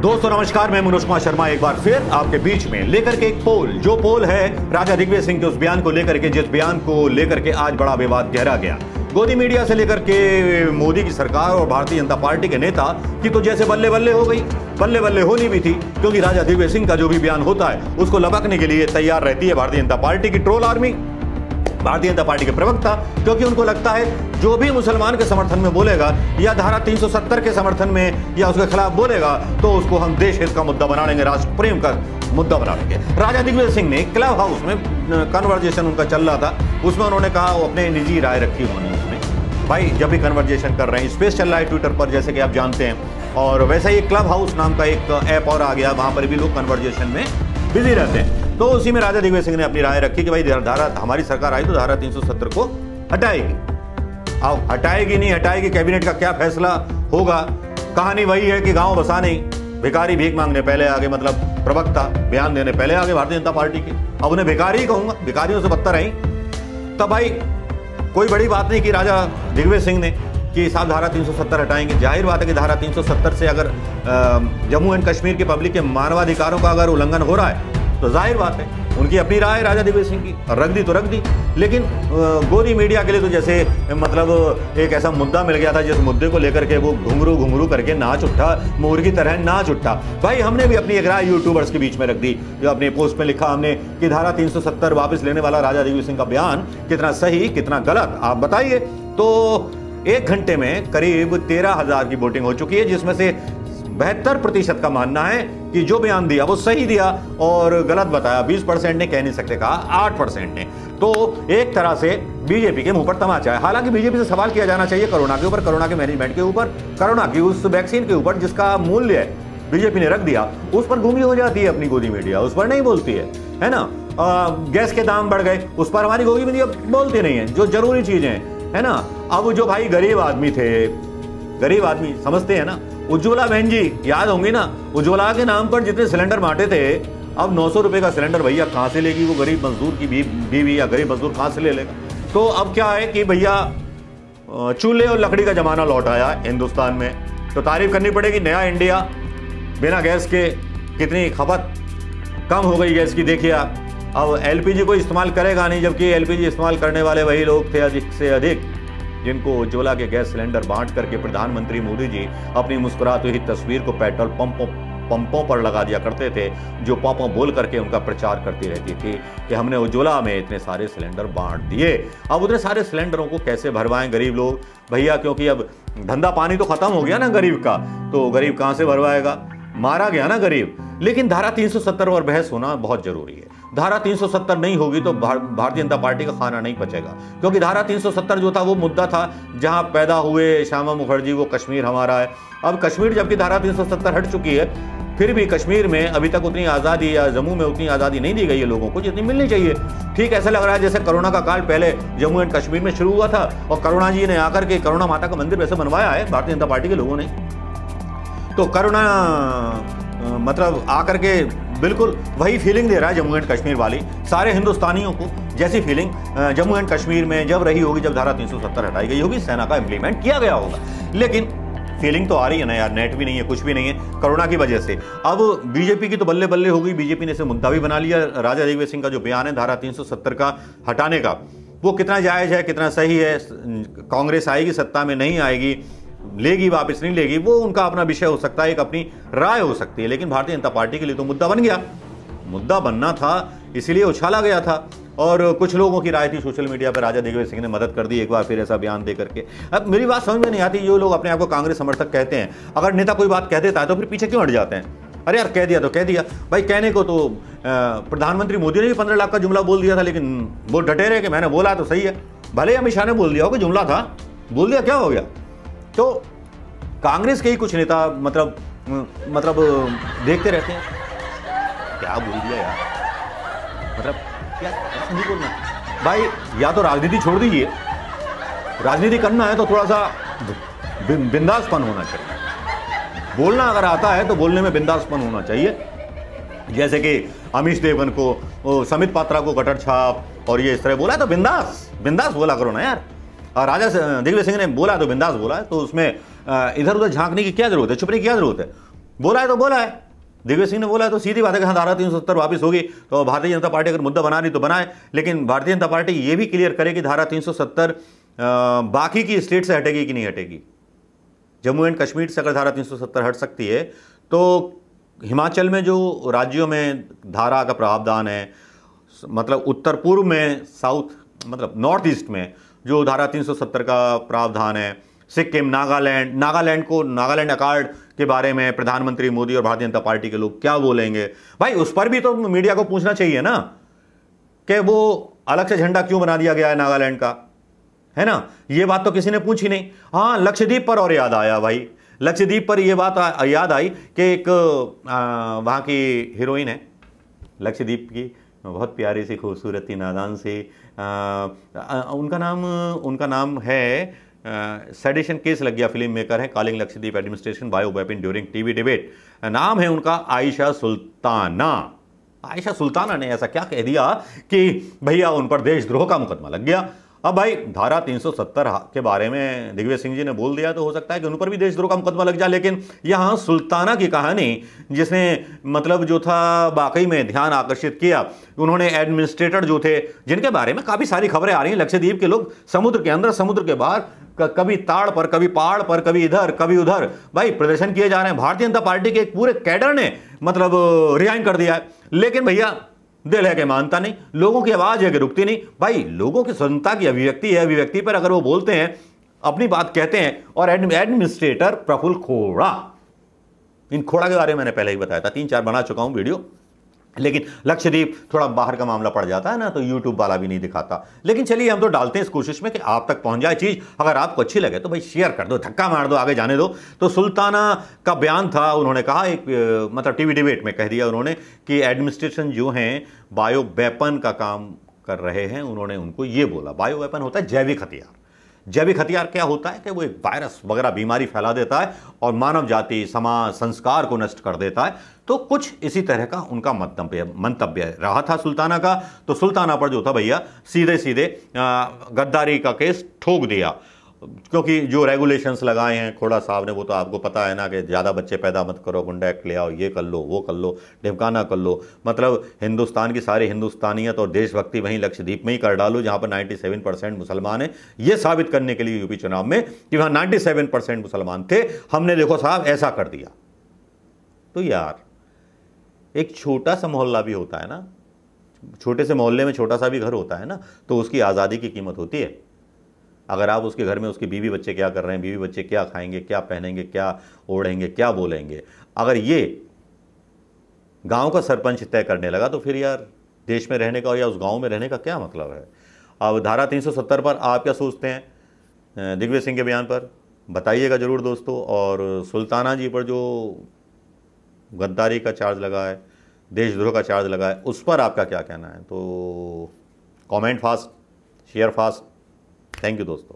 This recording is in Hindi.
दोस्तों नमस्कार, मैं मनोज कुमार शर्मा एक बार फिर आपके बीच में लेकर के एक पोल, जो पोल है राजा दिग्विजय सिंह के उस बयान को लेकर के, जिस बयान को लेकर के आज बड़ा विवाद गहरा गया। गोदी मीडिया से लेकर के मोदी की सरकार और भारतीय जनता पार्टी के नेता की तो जैसे बल्ले बल्ले हो गई, बल्ले बल्ले होनी भी थी, क्योंकि राजा दिग्विजय सिंह का जो भी बयान होता है उसको लपकने के लिए तैयार रहती है भारतीय जनता पार्टी की troll army, Bharatiya Janata party के प्रवक्ता, क्योंकि उनको लगता है जो भी मुसलमान के समर्थन में बोलेगा या धारा 370 के समर्थन में या उसके खिलाफ बोलेगा तो उसको हम देश हित का मुद्दा बना लेंगे, राष्ट्र प्रेम का मुद्दा बना लेंगे। राजा दिग्विजय सिंह ने क्लब हाउस में कन्वर्जेशन उनका चल रहा था, उसमें उन्होंने कहा, वो अपने निजी राय रखी उन्होंने उसमें। भाई जब भी कन्वर्जेशन कर रहे हैं, स्पेस चल रहा है ट्विटर पर जैसे कि आप जानते हैं, और वैसा ही क्लब हाउस नाम का एक ऐप और आ गया, वहां पर भी लोग कन्वर्जेशन में बिजी रहते हैं। तो उसी में राजा दिग्विजय सिंह ने अपनी राय रखी कि भाई धारा, हमारी सरकार आई तो धारा 370 को हटाएगी। अब हटाएगी नहीं हटाएगी, कैबिनेट का क्या फैसला होगा। कहानी वही है कि गांव बसा नहीं, भिखारी भीख मांगने पहले आगे, मतलब प्रवक्ता बयान देने पहले आगे भारतीय जनता पार्टी के। अब उन्हें भिखारी ही कहूंगा, भिखारियों से बदतर रही। तब भाई कोई बड़ी बात नहीं कि राजा दिग्विजय सिंह ने कि साहब धारा 370 हटाएंगे। जाहिर बात है कि धारा 370 से अगर जम्मू एंड कश्मीर के पब्लिक के मानवाधिकारों का अगर उल्लंघन हो रहा है तो जाहिर बात है उनकी अपनी राय राजा दिग्विजय सिंह की, रख दी तो रख दी। लेकिन गोदी मीडिया के लिए तो जैसे मतलब एक ऐसा मुद्दा मिल गया था जिस मुद्दे को लेकर के वो घुंघरू घुंघरू करके नाच उठा, मोर की तरह नाच उठा। भाई हमने भी अपनी एक राय यूट्यूबर्स के बीच में रख दी, जो अपने पोस्ट में लिखा हमने कि धारा 370 वापस लेने वाला राजा दिग्विजय सिंह का बयान कितना सही कितना गलत, आप बताइए। तो 1 घंटे में करीब 13,000 की वोटिंग हो चुकी है, जिसमें से 72% का मानना है कि जो बयान दिया वो सही दिया और गलत बताया 20% ने, कह नहीं सकते कहा 8% ने। तो एक तरह से बीजेपी के मुंह पर तमाचा है। हालांकि बीजेपी से सवाल किया जाना चाहिए कोरोना के ऊपर, कोरोना के मैनेजमेंट के ऊपर, कोरोना की उस वैक्सीन के ऊपर जिसका मूल्य बीजेपी ने रख दिया, उस पर गूंगी हो जाती है अपनी गोदी मीडिया, उस पर नहीं बोलती है ना। गैस के दाम बढ़ गए, उस पर हमारी गोदी मीडिया बोलती नहीं है, जो जरूरी चीजें है ना। अब जो भाई गरीब आदमी थे, गरीब आदमी समझते हैं ना, उज्ज्वला बहन जी याद होंगी ना, उज्ज्वला के नाम पर जितने सिलेंडर बांटे थे, अब 900 रुपए का सिलेंडर भैया कहां से लेगी वो गरीब मजदूर की बीवी या गरीब मजदूर कहां से ले लेगा। तो अब क्या है कि भैया चूल्हे और लकड़ी का जमाना लौट आया हिंदुस्तान में, तो तारीफ करनी पड़ेगी। नया इंडिया, बिना गैस के कितनी खपत कम हो गई गैस की, देखिए आप। अब एलपीजी को इस्तेमाल करेगा नहीं, जबकि एलपीजी इस्तेमाल करने वाले वही लोग थे अधिक से अधिक जिनको उज्ज्वला के गैस सिलेंडर बांट करके प्रधानमंत्री मोदी जी अपनी मुस्कुराती हुई तस्वीर को पेट्रोल पंपों पर लगा दिया करते थे, जो पॉपों बोल करके उनका प्रचार करती रहती थी कि हमने उज्ज्वला में इतने सारे सिलेंडर बांट दिए। अब उतने सारे सिलेंडरों को कैसे भरवाएं गरीब लोग भैया, क्योंकि अब धंधा पानी तो खत्म हो गया ना गरीब का, तो गरीब कहां से भरवाएगा, मारा गया ना गरीब। लेकिन धारा 370 पर बहस होना बहुत जरूरी है। धारा 370 नहीं होगी तो भारतीय जनता पार्टी का खाना नहीं पचेगा, क्योंकि धारा 370 जो था वो मुद्दा था जहां पैदा हुए श्यामा मुखर्जी, वो कश्मीर हमारा है। अब कश्मीर जबकि धारा 370 हट चुकी है, फिर भी कश्मीर में अभी तक उतनी आज़ादी या जम्मू में उतनी आज़ादी नहीं दी गई है लोगों को जितनी मिलनी चाहिए। ठीक ऐसा लग रहा है जैसे कोरोना का काल पहले जम्मू एंड कश्मीर में शुरू हुआ था और करुणा जी ने आकर के करुणा माता का मंदिर वैसे बनवाया है भारतीय जनता पार्टी के लोगों ने। तो करुणा मतलब आकर के बिल्कुल वही फीलिंग दे रहा है जम्मू एंड कश्मीर वाली, सारे हिंदुस्तानियों को जैसी फीलिंग जम्मू एंड कश्मीर में जब रही होगी, जब धारा 370 हटाई गई होगी, सेना का इंप्लीमेंट किया गया होगा। लेकिन फीलिंग तो आ रही है ना यार, नेट भी नहीं है, कुछ भी नहीं है कोरोना की वजह से। अब बीजेपी की तो बल्ले बल्ले हो गई, बीजेपी ने इसे मुद्दा भी बना लिया। राजा दिग्विजय सिंह का जो बयान है धारा 370 का हटाने का, वो कितना जायज़ है, कितना सही है, कांग्रेस आएगी सत्ता में नहीं आएगी, लेगी वापस नहीं लेगी, वो उनका अपना विषय हो सकता है, एक अपनी राय हो सकती है। लेकिन भारतीय जनता पार्टी के लिए तो मुद्दा बन गया, मुद्दा बनना था इसीलिए उछाला गया था। और कुछ लोगों की राय थी सोशल मीडिया पर, राजा दिग्विजय सिंह ने मदद कर दी एक बार फिर ऐसा बयान दे करके। अब मेरी बात समझ में नहीं आती, जो लोग अपने आप को कांग्रेस समर्थक कहते हैं, अगर नेता कोई बात कह देता है तो फिर पीछे क्यों हट जाते हैं। अरे यार कह दिया तो कह दिया भाई, कहने को तो प्रधानमंत्री मोदी ने भी 15 लाख का जुमला बोल दिया था, लेकिन वो डटे रहे कि मैंने बोला तो सही है। भले अमित शाह ने बोल दिया हो कि जुमला था, बोल दिया, क्या हो गया। तो कांग्रेस के ही कुछ नेता मतलब देखते रहते हैं, क्या बोल दिया यार, मतलब क्या, ऐसा नहीं बोलना भाई। या तो राजनीति छोड़ दीजिए, राजनीति करना है तो थोड़ा सा बिंदासपन होना चाहिए। बोलना अगर आता है तो बोलने में बिंदासपन होना चाहिए। जैसे कि अमीश देवगन को, समित पात्रा को कटर छाप और ये इस तरह बोला है तो बिंदास बोला करो ना यार। राजा दिग्विजय सिंह ने बोला तो बिंदास बोला है, तो उसमें इधर उधर झांकने की क्या जरूरत है, छुपने की क्या जरूरत है। बोला है तो बोला है, दिग्विजय सिंह ने बोला है तो सीधी बात है कि हाँ धारा 370 वापस होगी। तो भारतीय जनता पार्टी अगर मुद्दा बना रही तो बनाए, लेकिन भारतीय जनता पार्टी ये भी क्लियर करे कि धारा 370 बाकी की स्टेट से हटेगी कि नहीं हटेगी। जम्मू एंड कश्मीर से अगर धारा 370 हट सकती है तो हिमाचल में जो राज्यों में धारा का प्रावधान है, मतलब उत्तर पूर्व में, साउथ मतलब नॉर्थ ईस्ट में जो धारा 370 का प्रावधान है, सिक्किम, नागालैंड अकॉर्ड के बारे में प्रधानमंत्री मोदी और भारतीय जनता पार्टी के लोग क्या बोलेंगे भाई, उस पर भी तो मीडिया को पूछना चाहिए ना कि वो अलग से झंडा क्यों बना दिया गया है नागालैंड का, है ना। ये बात तो किसी ने पूछी नहीं। हाँ, लक्षद्वीप पर और याद आया भाई, लक्षद्वीप पर यह बात याद आई कि एक वहाँ की हीरोइन है लक्षद्वीप की, बहुत प्यारी सी खूबसूरत सी नादान सी, उनका नाम है, सेडिशन केस लग गया, फिल्म मेकर है, calling Lakshadweep administration bio weapon during TV debate. नाम है उनका आयशा सुल्ताना। आयशा सुल्ताना ने ऐसा क्या कह दिया कि भैया उन पर देशद्रोह का मुकदमा लग गया। अब भाई धारा 370 के बारे में दिग्विजय सिंह जी ने बोल दिया तो हो सकता है कि उन पर भी देशद्रोह का मुकदमा लग जाए, लेकिन यहां सुल्ताना की कहानी जिसने मतलब जो था वाकई में ध्यान आकर्षित किया, उन्होंने एडमिनिस्ट्रेटर जो थे जिनके बारे में काफी सारी खबरें आ रही हैं, लक्षद्वीप के लोग समुद्र के अंदर समुद्र के बाहर कभी ताड़ पर, कभी पहाड़ पर, कभी इधर कभी उधर भाई प्रदर्शन किए जा रहे हैं। भारतीय जनता पार्टी के एक पूरे कैडर ने मतलब रिजाइन कर दिया है, लेकिन भैया दिल है कि मानता नहीं, लोगों की आवाज है कि रुकती नहीं। भाई लोगों की स्वतंत्रता की अभिव्यक्ति है, अभिव्यक्ति पर अगर वो बोलते हैं, अपनी बात कहते हैं। और एडमिनिस्ट्रेटर प्रफुल्ल खोड़ा, इन खोड़ा के बारे में मैंने पहले ही बताया था, 3-4 बना चुका हूं वीडियो, लेकिन लक्षद्वीप थोड़ा बाहर का मामला पड़ जाता है ना तो यूट्यूब वाला भी नहीं दिखाता। लेकिन चलिए हम तो डालते हैं इस कोशिश में कि आप तक पहुंच जाए चीज। अगर आपको अच्छी लगे तो भाई शेयर कर दो, धक्का मार दो, आगे जाने दो। तो सुल्ताना का बयान था, उन्होंने कहा एक मतलब टीवी डिबेट में कह दिया उन्होंने कि एडमिनिस्ट्रेशन जो हैं बायो वेपन का काम कर रहे हैं। उन्होंने उनको ये बोला, बायो वेपन होता है जैविक हथियार। जैविक हथियार क्या होता है कि वो एक वायरस वगैरह बीमारी फैला देता है और मानव जाति, समाज, संस्कार को नष्ट कर देता है। तो कुछ इसी तरह का उनका मंतव्य रहा था सुल्ताना का। तो सुल्ताना पर जो था भैया सीधे सीधे गद्दारी का केस ठोक दिया, क्योंकि जो रेगुलेशंस लगाए हैं खोड़ा साहब ने वो तो आपको पता है ना कि ज़्यादा बच्चे पैदा मत करो, गुंडा एक्ट ले आओ, ये कर लो, वो कर लो, ढिमकाना कर लो। मतलब हिंदुस्तान की सारी हिंदुस्तानियत और देशभक्ति वहीं लक्षद्वीप में ही कर डालो जहाँ पर 97% मुसलमान हैं। ये साबित करने के लिए यूपी चुनाव में कि वहाँ 97% मुसलमान थे, हमने देखो साहब ऐसा कर दिया। तो यार एक छोटा सा मोहल्ला भी होता है ना, छोटे से मोहल्ले में छोटा सा भी घर होता है ना, तो उसकी आज़ादी की कीमत होती है। अगर आप उसके घर में उसके बीवी बच्चे क्या कर रहे हैं, बीवी बच्चे क्या खाएंगे, क्या पहनेंगे, क्या ओढ़ेंगे, क्या बोलेंगे, अगर ये गांव का सरपंच तय करने लगा तो फिर यार देश में रहने का या उस गांव में रहने का क्या मतलब है। अब धारा 370 पर आप क्या सोचते हैं दिग्विजय सिंह के बयान पर, बताइएगा ज़रूर दोस्तों। और सुल्ताना जी पर जो गद्दारी का चार्ज लगा है, देशद्रोह का चार्ज लगा है, उस पर आपका क्या कहना है। तो comment fast, share fast. Thank you दोस्तों।